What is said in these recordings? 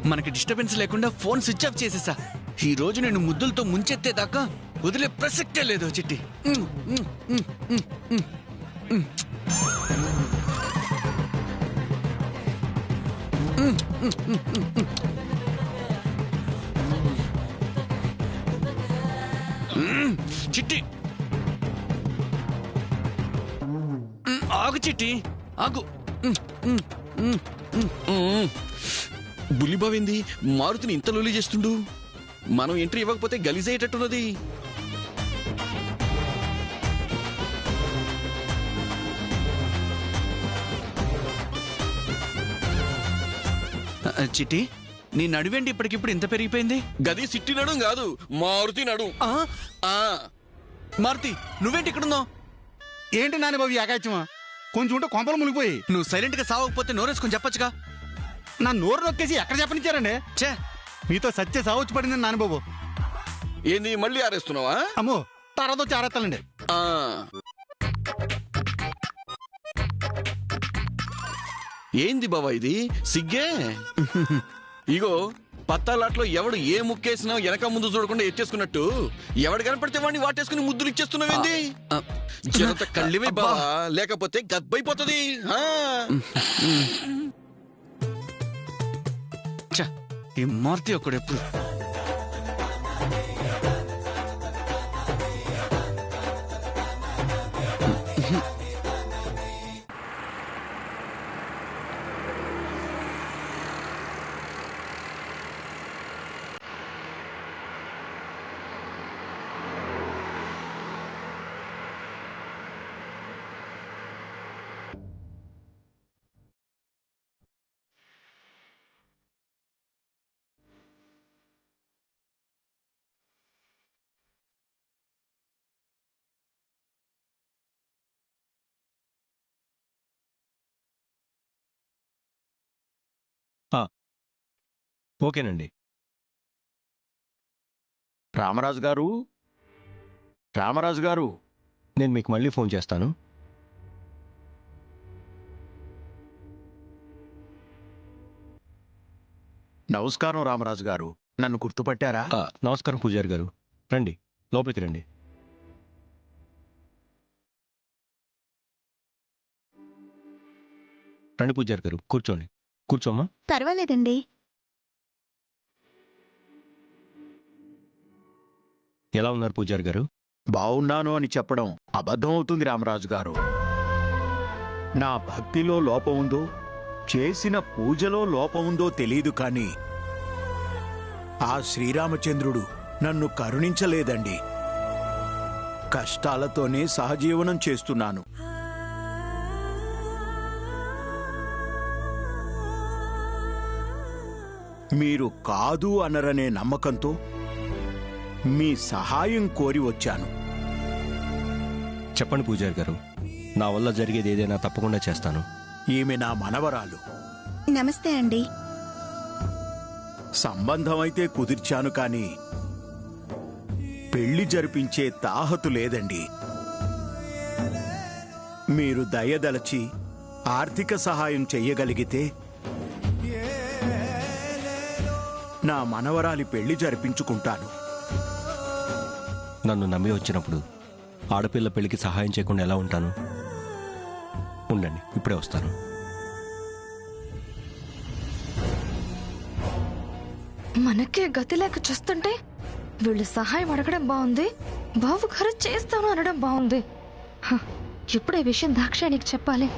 మనకి డిస్టర్బెన్స్ లేకుండా phone switch off చేసేసా. ఈ రోజు నేను ముద్దులతో ముంచెత్తేదాకా వదిలే ప్రసక్తే లేదు చిట్టి. చిట్టి ఆగు చిట్టి ఆగు. బుల్లిబావింది మారుతిని ఇంత లొలి చేస్తుండు. మనం ఎంట్రీ ఇవ్వకపోతే గలీజ్ అయ్యేటట్టున్నది. చిట్టి నీ నడువేంటి ఇప్పటికిప్పుడు ఇంత పెరిగిపోయింది? గది సిట్టి నడు కాదు, మారుతి నడు. మారుతి నువ్వేంటి ఇక్కడున్నావు? ఏంటి నాని బాబు ఆకాశమా? కొంచెం ఉంటే కొంపలు మునిగిపోయి. నువ్వు సైలెంట్ గా సావకపోతే నోరేసుకొని చెప్పొచ్చుగా. నా నోరు నొక్కేసి ఎక్కడ చెప్పనిచ్చారండి? చే మీతో సత్య సావచ్చు పడింది నాన్నబాబు. ఏంది మళ్ళీ ఆరేస్తున్నావా? అమ్మో తర్వాత వచ్చి ఆరేస్తానండి. ఏంది బావా ఇది సిగ్గే? ఇగో పత్తాలాట్లో ఎవడు ఏ ముక్కేసినా వెనక ముందు చూడకుండా ఎత్తేసుకున్నట్టు ఎవడు కనపడితే వాడిని వాటేసుకుని ముద్దులు ఇచ్చేస్తున్నావేంది? జనత కళ్ళివే బావా, లేకపోతే గబ్బైపోతుంది. ఈ మారుతి ఒక్కడు ఎప్పుడు ఓకేనండి. రామరాజు గారు, రామరాజు గారు, నేను మీకు మళ్ళీ ఫోన్ చేస్తాను. నమస్కారం రామరాజు గారు, నన్ను గుర్తుపట్టారా? నమస్కారం పూజారి గారు, రండి లోపలికి రండి. రండి పూజారి గారు, కూర్చోండి. కూర్చోమ్మా. పర్వాలేదండి. ఎలా ఉన్నారు పూజారి గారు? బావున్నాను అని చెప్పడం అబద్ధం అవుతుంది రామరాజు గారు. నా భక్తిలో లోపం ఉందో, చేసిన పూజలో లోపం ఉందో తెలీదు, కానీ ఆ శ్రీరామచంద్రుడు నన్ను కరుణించలేదండి. కష్టాలతోనే సహజీవనం చేస్తున్నాను. మీరు కాదు అనరనే నమ్మకంతో మీ సహాయం కోరి వచ్చాను. చెప్పండి పూజారి గారు, నా వల్ల జరిగేది ఏదైనా తప్పకుండా చేస్తాను. ఈమె నా మనవరాలు. నమస్తే అండి. సంబంధం అయితే కుదిర్చాను, కానీ పెళ్లి జరిపించే తాహతు లేదండి. మీరు దయదలచి ఆర్థిక సహాయం చెయ్యగలిగితే నా మనవరాలి పెళ్లి జరిపించుకుంటాను. నన్ను నమ్మి వచ్చినప్పుడు ఆడపిల్ల పెళ్లికి సహాయం చేయకుండా ఎలా ఉంటాను? ఉండండి, ఇప్పుడే వస్తాను. మనకే గతి లేక చూస్తుంటే వీళ్ళు సహాయం అడగడం బాగుంది, బావుగారు చేస్తాను అనడం బాగుంది. ఇప్పుడే విషయం దాక్షాయణికి చెప్పాలి.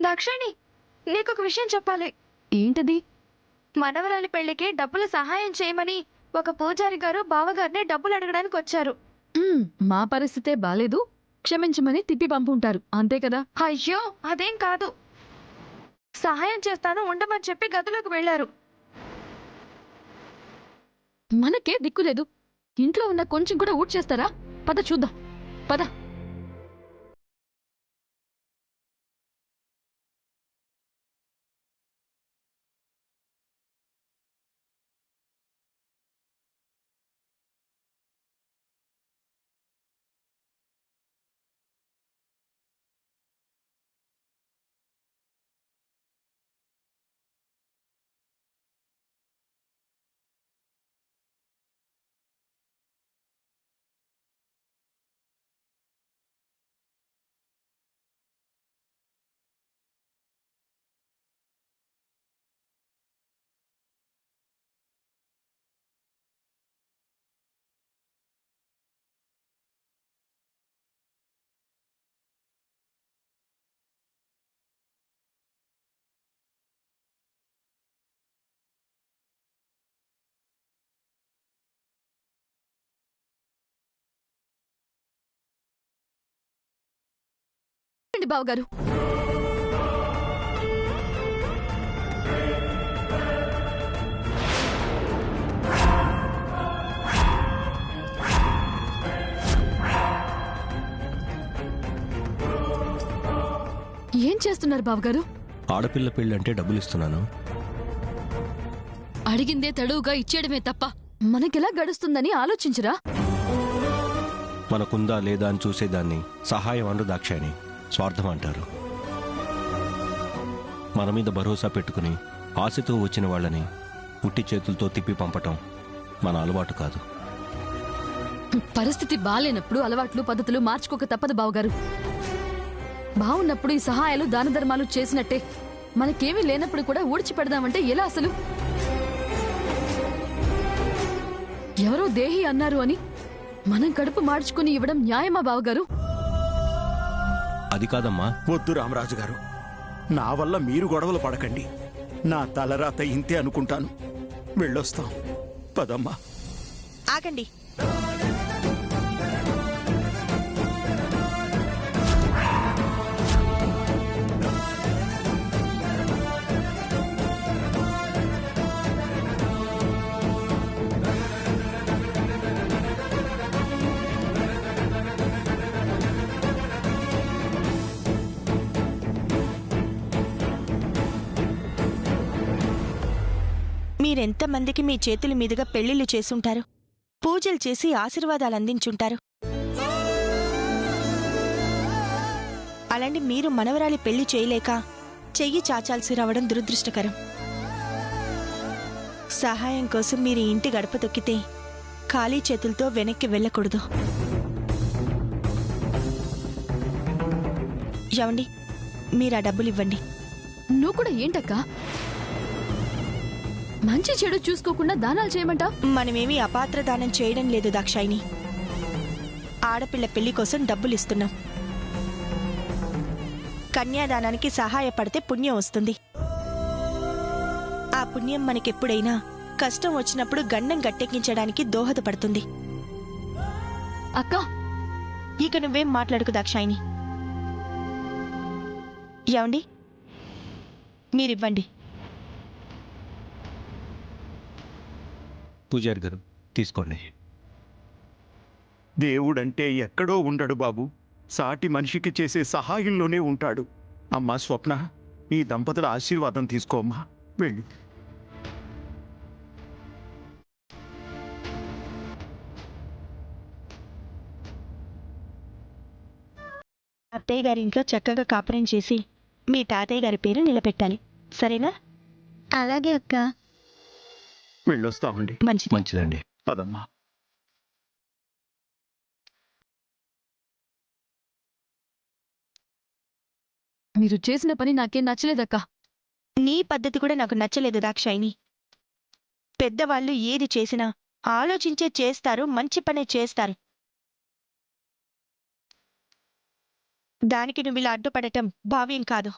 దాక్షాయణి, నీకొక విషయం చెప్పాలి. ఏంటది? మనవరాలి పెళ్లికి డబ్బులు సహాయం చేయమని ఒక పూజారి గారు బావగారిని డబ్బులు అడగడానికి వచ్చారు. మా పరిస్థితే బాలేదు, క్షమించమని తిప్పి పంపుంటారు, అంతే కదా? అయ్యో అదేం కాదు, సహాయం చేస్తాను ఉండమని చెప్పి గదిలోకి వెళ్లారు. మనకే దిక్కులేదు, ఇంట్లో ఉన్న కొంచెం కూడా ఊడ్చేస్తారా? పద చూద్దాం. పద. బావగారు, ఏం చేస్తున్నారు బావగారు? ఆడపిల్ల పెళ్ళి అంటే డబ్బులు ఇస్తున్నాను. అడిగిందే తడువుగా ఇచ్చేయడమే తప్ప మనకెలా గడుస్తుందని ఆలోచించరా? మనకుందా లేదా అని చూసేదాన్ని సహాయం అను దాక్షాయణి, స్వార్థం అంటారు. మన మీద భరోసా పెట్టుకుని ఆశతో వచ్చిన వాళ్ళని ఉట్టి చేతులతో తిప్పి పంపటం మన అలవాటు కాదు. పరిస్థితి బాలేనప్పుడు అలవాట్లు పద్ధతులు మార్చుకోక తప్పదు బావగారు. బాగున్నప్పుడు ఈ సహాయాలు దాన ధర్మాలు చేసినట్టే మనకేమీ లేనప్పుడు కూడా ఊడ్చి పెడదామంటే ఎలా అసలు? ఎవరో దేహి అన్నారు అని మనం కడుపు మార్చుకుని ఇవ్వడం న్యాయమా బావగారు? అది కాదమ్మా. వద్దు రామరాజు గారు, నా వల్ల మీరు గొడవలు పడకండి. నా తలరాత ఇంతే అనుకుంటాను. వెళ్ళొస్తాం. పదమ్మా. ఆగండి. మీరెంతమందికి మీ చేతుల మీదుగా పెళ్లిళ్లు చేసుంటారు, పూజలు చేసి ఆశీర్వాదాలు అందించుంటారు. అలాంటి మీరు మనవరాలి పెళ్లి చేయలేక చెయ్యి చాచాల్సి రావడం దురదృష్టకరం. సహాయం కోసం మీరు ఇంటి గడప తొక్కితే ఖాళీ చేతులతో వెనక్కి వెళ్ళకూడదు. ఏమండి, మీరు ఆ డబ్బులు ఇవ్వండి. నువ్వు కూడా ఏంటక్కా మంచి చెడు చూసుకోకుండా దానాలు చేయమంటా? మనమేమీ అపాత్ర దానం చేయడం లేదు దాక్షాయిని. ఆడపిల్ల పెళ్లి కోసం డబ్బులు ఇస్తున్నాం. కన్యాదానానికి సహాయపడితే పుణ్యం వస్తుంది. ఆ పుణ్యం మనకెప్పుడైనా కష్టం వచ్చినప్పుడు గండం గట్టెక్కించడానికి దోహదపడుతుంది. అక్కా, ఇక నువ్వేం మాట్లాడుకు దాక్షాయిని. ఏమండి, మీరివ్వండి. పూజారి గారు తీసుకోండి. దేవుడంటే ఎక్కడో ఉండడు బాబు, సాటి మనిషికి చేసే సహాయంలోనే ఉంటాడు. అమ్మా స్వప్న, ఈ దంపతుల ఆశీర్వాదం తీసుకోమ్మా. వెళ్ళి. అత్తయ్య గారి ఇంట్లో చక్కగా కాపురం చేసి మీ తాతయ్య గారి పేరు నిలబెట్టాలి, సరేనా? అలాగే అక్క. వెళ్ళొస్తామండి. మంచిది. మంచిదండి. పదమ్మా. మీరు చేసిన పని నాకేం నచ్చలేదక్కా. నీ పద్ధతి కూడా నాకు నచ్చలేదు దాక్షాయిని. పెద్దవాళ్ళు ఏది చేసినా ఆలోచించే చేస్తారు, మంచి పనే చేస్తారు. దానికి నువ్వు ఇలా అడ్డుపడటం భావ్యం కాదు.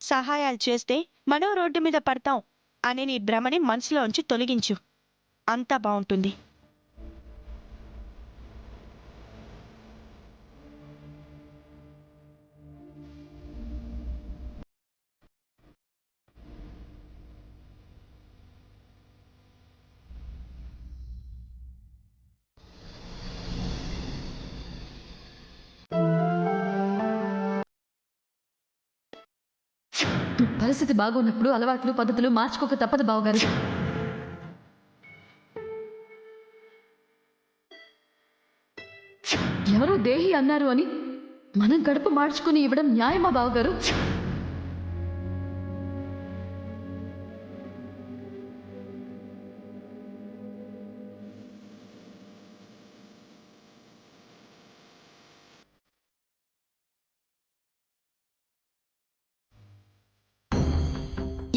సహాయాలు చేస్తే మనం రోడ్డు మీద పడతాం అనే నీ భ్రమని మనసులోంచి తొలగించు. అంతా బావుంటుంది. పరిస్థితి బాగున్నప్పుడు అలవాట్లు పద్ధతులు మార్చుకోక తప్పదు బావగారు. ఎవరో దేహి అన్నారు అని మనం గడప మార్చుకుని ఇవ్వడం న్యాయమా బావగారు?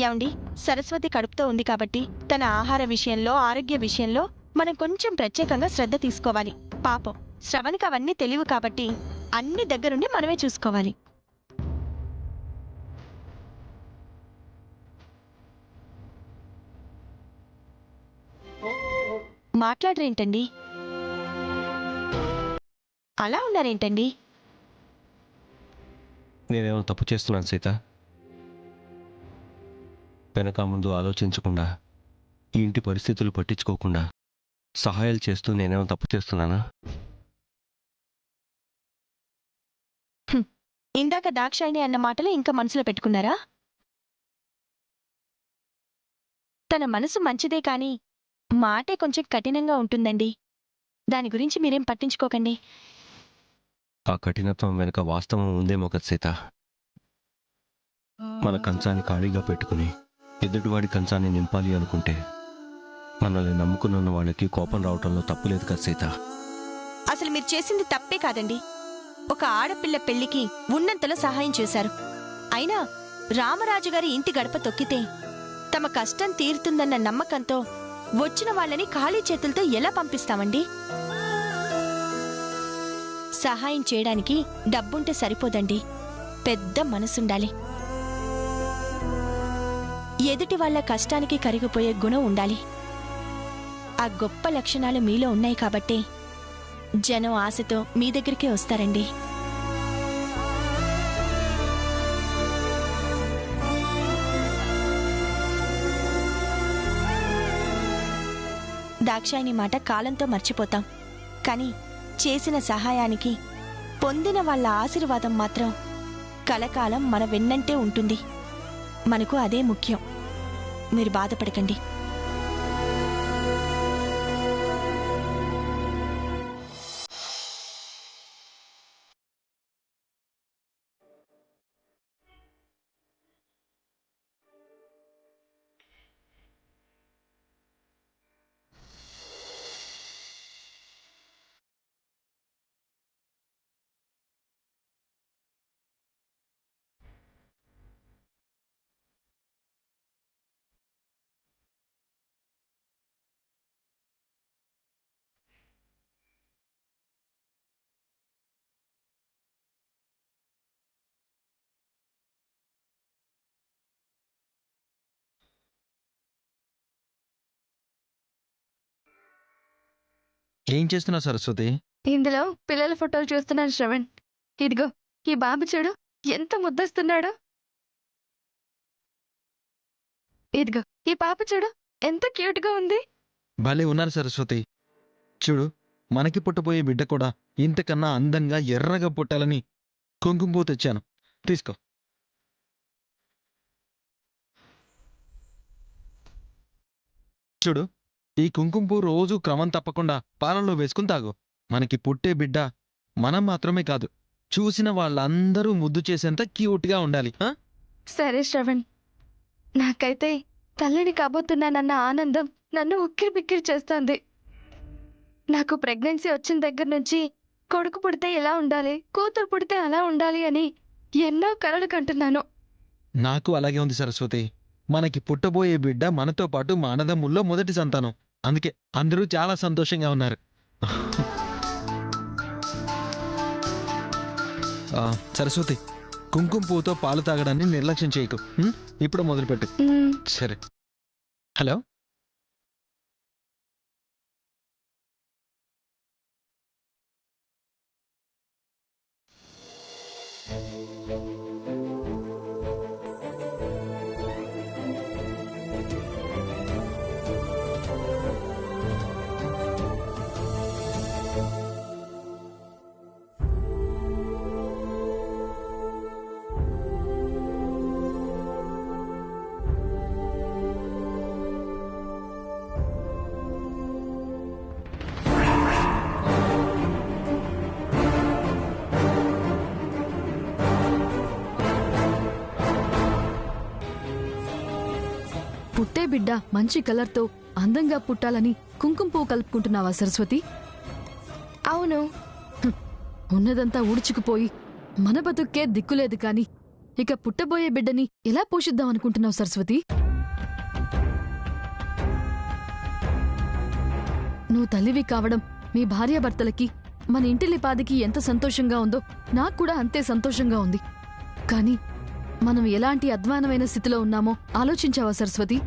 ఏమండి, సరస్వతి కడుపుతో ఉంది కాబట్టి తన ఆహార విషయంలో ఆరోగ్య విషయంలో మనం కొంచెం ప్రత్యేకంగా శ్రద్ధ తీసుకోవాలి. పాపం శ్రవణ్కి అవన్నీ తెలియవు కాబట్టి అన్ని దగ్గరుండి మనమే చూసుకోవాలి. మాట్లాడరేంటండి? అలా ఉన్నారేంటండి? నేనేమో తప్పు చేస్తున్నాను సీత? వెనక ముందు ఆలోచించకుండా, ఈ ఇంటి పరిస్థితులు పట్టించుకోకుండా సహాయాలు చేస్తూ నేనేమో తప్పు చేస్తున్నానా? ఇందాక దాక్షాయిని అన్న మాటలు ఇంకా మనసులో పెట్టుకున్నారా? తన మనసు మంచిదే కానీ మాటే కొంచెం కఠినంగా ఉంటుందండి. దాని గురించి మీరేం పట్టించుకోకండి. ఆ కఠినత్వం వెనుక వాస్తవం ఉందేమో కదా సీత. మన కంచాన్ని ఖాళీగా పెట్టుకుని ఎదుటివాడి కంచాన్ని నింపాలి అనుకుంటే మనల్ని నమ్ముకున్న వాళ్ళకి కోపం రావటంలో తప్పులేదు కదా సీత. అసలు మీరు చేసింది తప్పే కాదండి. ఒక ఆడపిల్ల పెళ్లికి ఉన్నంతలో సహాయం చేశారు. అయినా రామరాజు గారి ఇంటి గడప తొక్కితే తమ కష్టం తీరుతుందన్న నమ్మకంతో వచ్చిన వాళ్ళని ఖాళీ చేతులతో ఎలా పంపిస్తామండి? సహాయం చేయడానికి డబ్బుంటే సరిపోదండి, పెద్ద మనసుండాలి. ఎదుటి వాళ్ళ కష్టానికి కరిగిపోయే గుణం ఉండాలి. ఆ గొప్ప లక్షణాలు మీలో ఉన్నాయి కాబట్టే జనం ఆశతో మీ దగ్గరికే వస్తారండి. దాక్షాయిని మాట కాలంతో మర్చిపోతాం, కానీ చేసిన సహాయానికి పొందిన వాళ్ళ ఆశీర్వాదం మాత్రం కలకాలం మన వెన్నంటే ఉంటుంది. మనకు అదే ముఖ్యం. మీరు బాధపడకండి. ఏం చేస్తున్నావు సరస్వతి? ఇందులో పిల్లల ఫోటోలు చూస్తున్నాను శ్రవణ్. ఇదిగో ఈ బాబు చూడు ఎంత ముద్దస్తున్నాడో. ఇదిగో ఈ పాప చూడు ఎంత క్యూట్ గా ఉంది. భలే ఉన్నారు సరస్వతి. చూడు, మనకి పుట్టబోయే బిడ్డ కూడా ఇంతకన్నా అందంగా ఎర్రగా పుట్టాలని కుంకుమ పువ్వు తెచ్చాను, తీసుకో. చూడు, ఈ కుంకుమ పువ్వు రోజు క్రమం తప్పకుండా పాలల్లో వేసుకుని తాగు. మనకి పుట్టే బిడ్డ మనం మాత్రమే కాదు, చూసిన వాళ్ళందరూ ముద్దు చేసేంత క్యూట్గా ఉండాలి. సరే శ్రవణ్, నాకైతే తల్లిని కాబోతున్నానన్న ఆనందం నన్ను ఉక్కిరి బిక్కిరి చేస్తోంది. నాకు ప్రెగ్నెన్సీ వచ్చిన దగ్గర నుంచి కొడుకు పుడితే ఎలా ఉండాలి, కూతురు పుడితే అలా ఉండాలి అని ఎన్నో కలలు కంటున్నాను. నాకు అలాగే ఉంది సరస్వతి. మనకి పుట్టబోయే బిడ్డ మనతో పాటు మా అన్నదమ్ముల్లో మొదటి సంతానం. అందుకే అందరూ చాలా సంతోషంగా ఉన్నారు. సరస్వతి, కుంకుమ పువ్వుతో పాలు తాగడాన్ని నిర్లక్ష్యం చేయకు. ఇప్పుడు మొదలుపెట్టు. సరే. హలో, బిడ్డ మంచి కలర్తో అందంగా పుట్టాలని కుంకుమ పువ్వు కలుపుకుంటున్నావా సరస్వతి? అవును. ఉన్నదంతా ఊడ్చుకుపోయి మన బతుక్కే దిక్కులేదు కాని ఇక పుట్టబోయే బిడ్డని ఎలా పోషిద్దాం అనుకుంటున్నావు సరస్వతి? నువ్వు తల్లివి కావడం మీ భార్యాభర్తలకి మన ఇంటిలిపాదికి ఎంత సంతోషంగా ఉందో నాకు కూడా అంతే సంతోషంగా ఉంది. కాని మనం ఎలాంటి అధ్వానమైన స్థితిలో ఉన్నామో ఆలోచించావా సరస్వతి?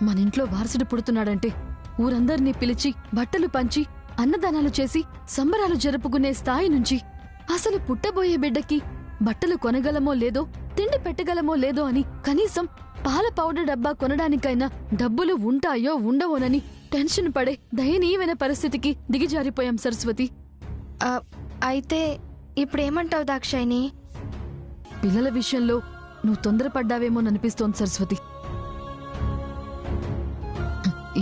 మన ఇంట్లో వారసుడు పుడుతున్నాడంటే ఊరందరినీ పిలిచి బట్టలు పంచి అన్నదానాలు చేసి సంబరాలు జరుపుకునే స్థాయి నుంచి అసలు పుట్టబోయే బిడ్డకి బట్టలు కొనగలమో లేదో, తిండి పెట్టగలమో లేదో అని కనీసం పాల పౌడర్ డబ్బా కొనడానికైనా డబ్బులు ఉంటాయో ఉండవోనని టెన్షన్ పడే దయనీయమైన పరిస్థితికి దిగిజారిపోయాం సరస్వతి. అయితే ఇప్పుడేమంటావు దాక్షాయిని? పిల్లల విషయంలో నువ్వు తొందరపడ్డావేమోననిపిస్తోంది సరస్వతి.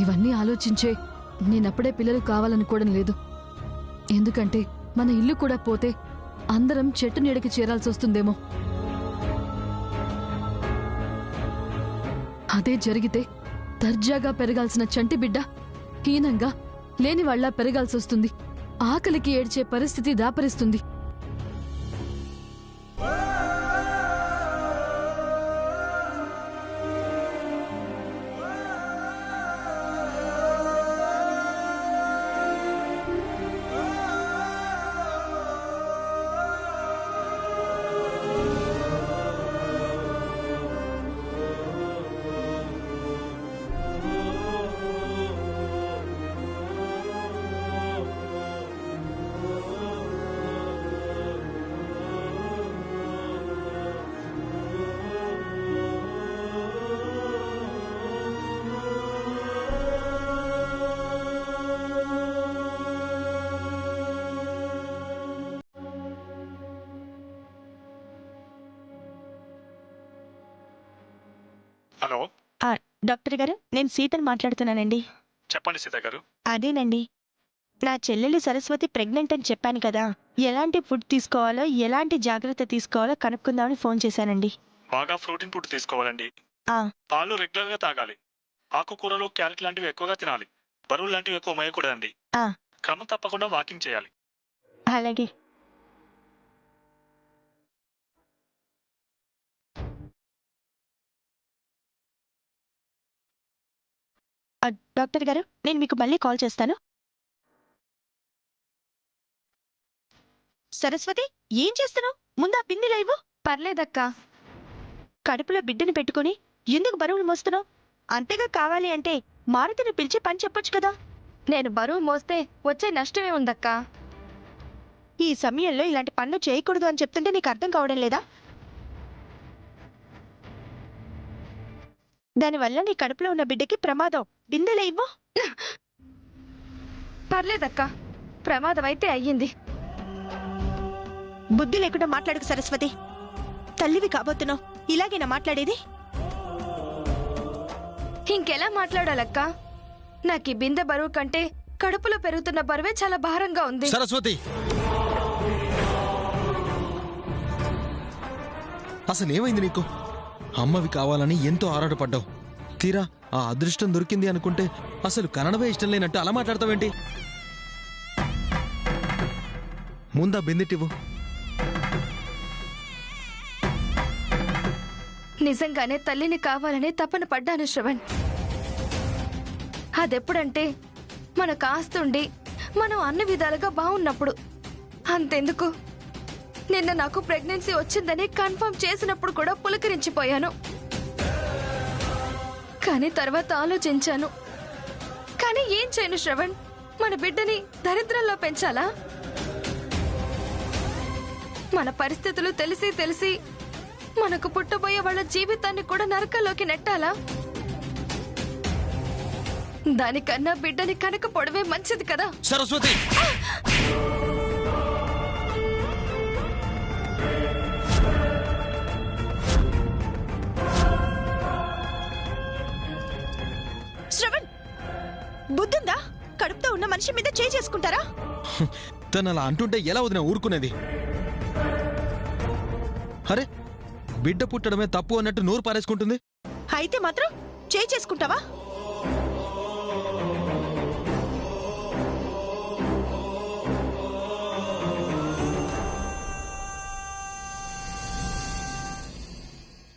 ఇవన్నీ ఆలోచించే నేనప్పుడే పిల్లలు కావాలనుకోవడం లేదు. ఎందుకంటే మన ఇల్లు కూడా పోతే అందరం చెట్టు నీడకి చేరాల్సి వస్తుందేమో. అదే జరిగితే దర్జాగా పెరగాల్సిన చంటి బిడ్డ హీనంగా లేనివాళ్లా పెరగాల్సి వస్తుంది. ఆకలికి ఏడ్చే పరిస్థితి దాపరిస్తుంది. హలో, డాక్టర్ గారు, నేను సీతను మాట్లాడుతున్నానండి. చెప్పండి సీత గారు. అదేనండి, నా చెల్లెలు సరస్వతి ప్రెగ్నెంట్ అని చెప్పాను కదా, ఎలాంటి ఫుడ్ తీసుకోవాలో ఎలాంటి జాగ్రత్త తీసుకోవాలో కనుక్కుందామని ఫోన్ చేశానండి. బాగా ప్రోటీన్ ఫుడ్ తీసుకోవాలండి. పాలు రెగ్యులర్ గా తాగాలి. ఆకుకూరలు, క్యారెట్ లాంటివి ఎక్కువగా తినాలి. బరువులు లాంటివి ఎక్కువ మోయకూడదండి. క్రమం తప్పకుండా వాకింగ్ చేయాలి. అలాగే. డాక్టర్ గారు, నేను మీకు మళ్ళీ కాల్ చేస్తాను. సరస్వతి, ఏం చేస్తున్నావు? ముందా బిందెలు ఇవ్వు. పర్లేదక్కా. కడుపులో బిడ్డని పెట్టుకుని ఎందుకు బరువులు మోస్తున్నావు? అంతేగా కావాలి అంటే మారుతిని పిలిచి పని చెప్పొచ్చు కదా. నేను బరువు మోస్తే వచ్చే నష్టమే ఉందక్కా. ఈ సమయంలో ఇలాంటి పనులు చేయకూడదు అని చెప్తుంటే నీకు అర్థం కావడం లేదా? దానివల్ల నీ కడుపులో ఉన్న బిడ్డకి ప్రమాదం. బిందెలే ఇవ్వు. పర్లేదక్కా, ప్రమాదం అయితే అయ్యింది. బుద్ధి లేకుండా మాట్లాడుకు సరస్వతి. తల్లివి కాబోతున్నావు, ఇలాగేనా మాట్లాడేది? ఇంకెలా మాట్లాడాలక్కా? నాకు ఈ బిందె బరువు కంటే కడుపులో పెరుగుతున్న బరువే చాలా భారంగా ఉంది. సరస్వతి, అసలేమైంది నీకు? అమ్మవి కావాలని ఎంతో ఆరాటపడ్డావు. తీరా ఆ అదృష్టం దొరికింది అనుకుంటే అసలు కనడమే ఇష్టం లేనట్టు అలా మాట్లాడతావేంటి? ముందా బిందెటివ్వు. నిజంగానే తల్లిని కావాలనే తపన పడ్డాను శ్రవణ్. అదెప్పుడంటే మనకు ఆస్తుండి మనం అన్ని విధాలుగా బాగున్నప్పుడు. అంతెందుకు, నిన్న నాకు ప్రెగ్నెన్సీ వచ్చిందని కన్ఫర్మ్ చేసినప్పుడు కూడా పులకరించిపోయాను. కానీ తర్వాత ఆలోచించాను. కానీ ఏం చేయను శ్రవణ్, మన బిడ్డని దరిద్రంలో పెంచాలా? మన పరిస్థితులు తెలిసి తెలిసి మనకు పుట్టబోయే వాళ్ళ జీవితాన్ని కూడా నరకంలోకి నెట్టాలా? దానికన్నా బిడ్డని కనకపోవడమే మంచిది కదా. సరస్వతి, శ్రవణ్, బుద్ధుందా? కడుపుతో ఉన్న మనిషి మీద చేసుకుంటారా? తను అలా అంటుంటే ఎలా వదిన ఊరుకునేది? అరే, బిడ్డ పుట్టడమే తప్పు అన్నట్టు నోరు పారేసుకుంటుంది. అయితే మాత్రం చేయి చేసుకుంటావా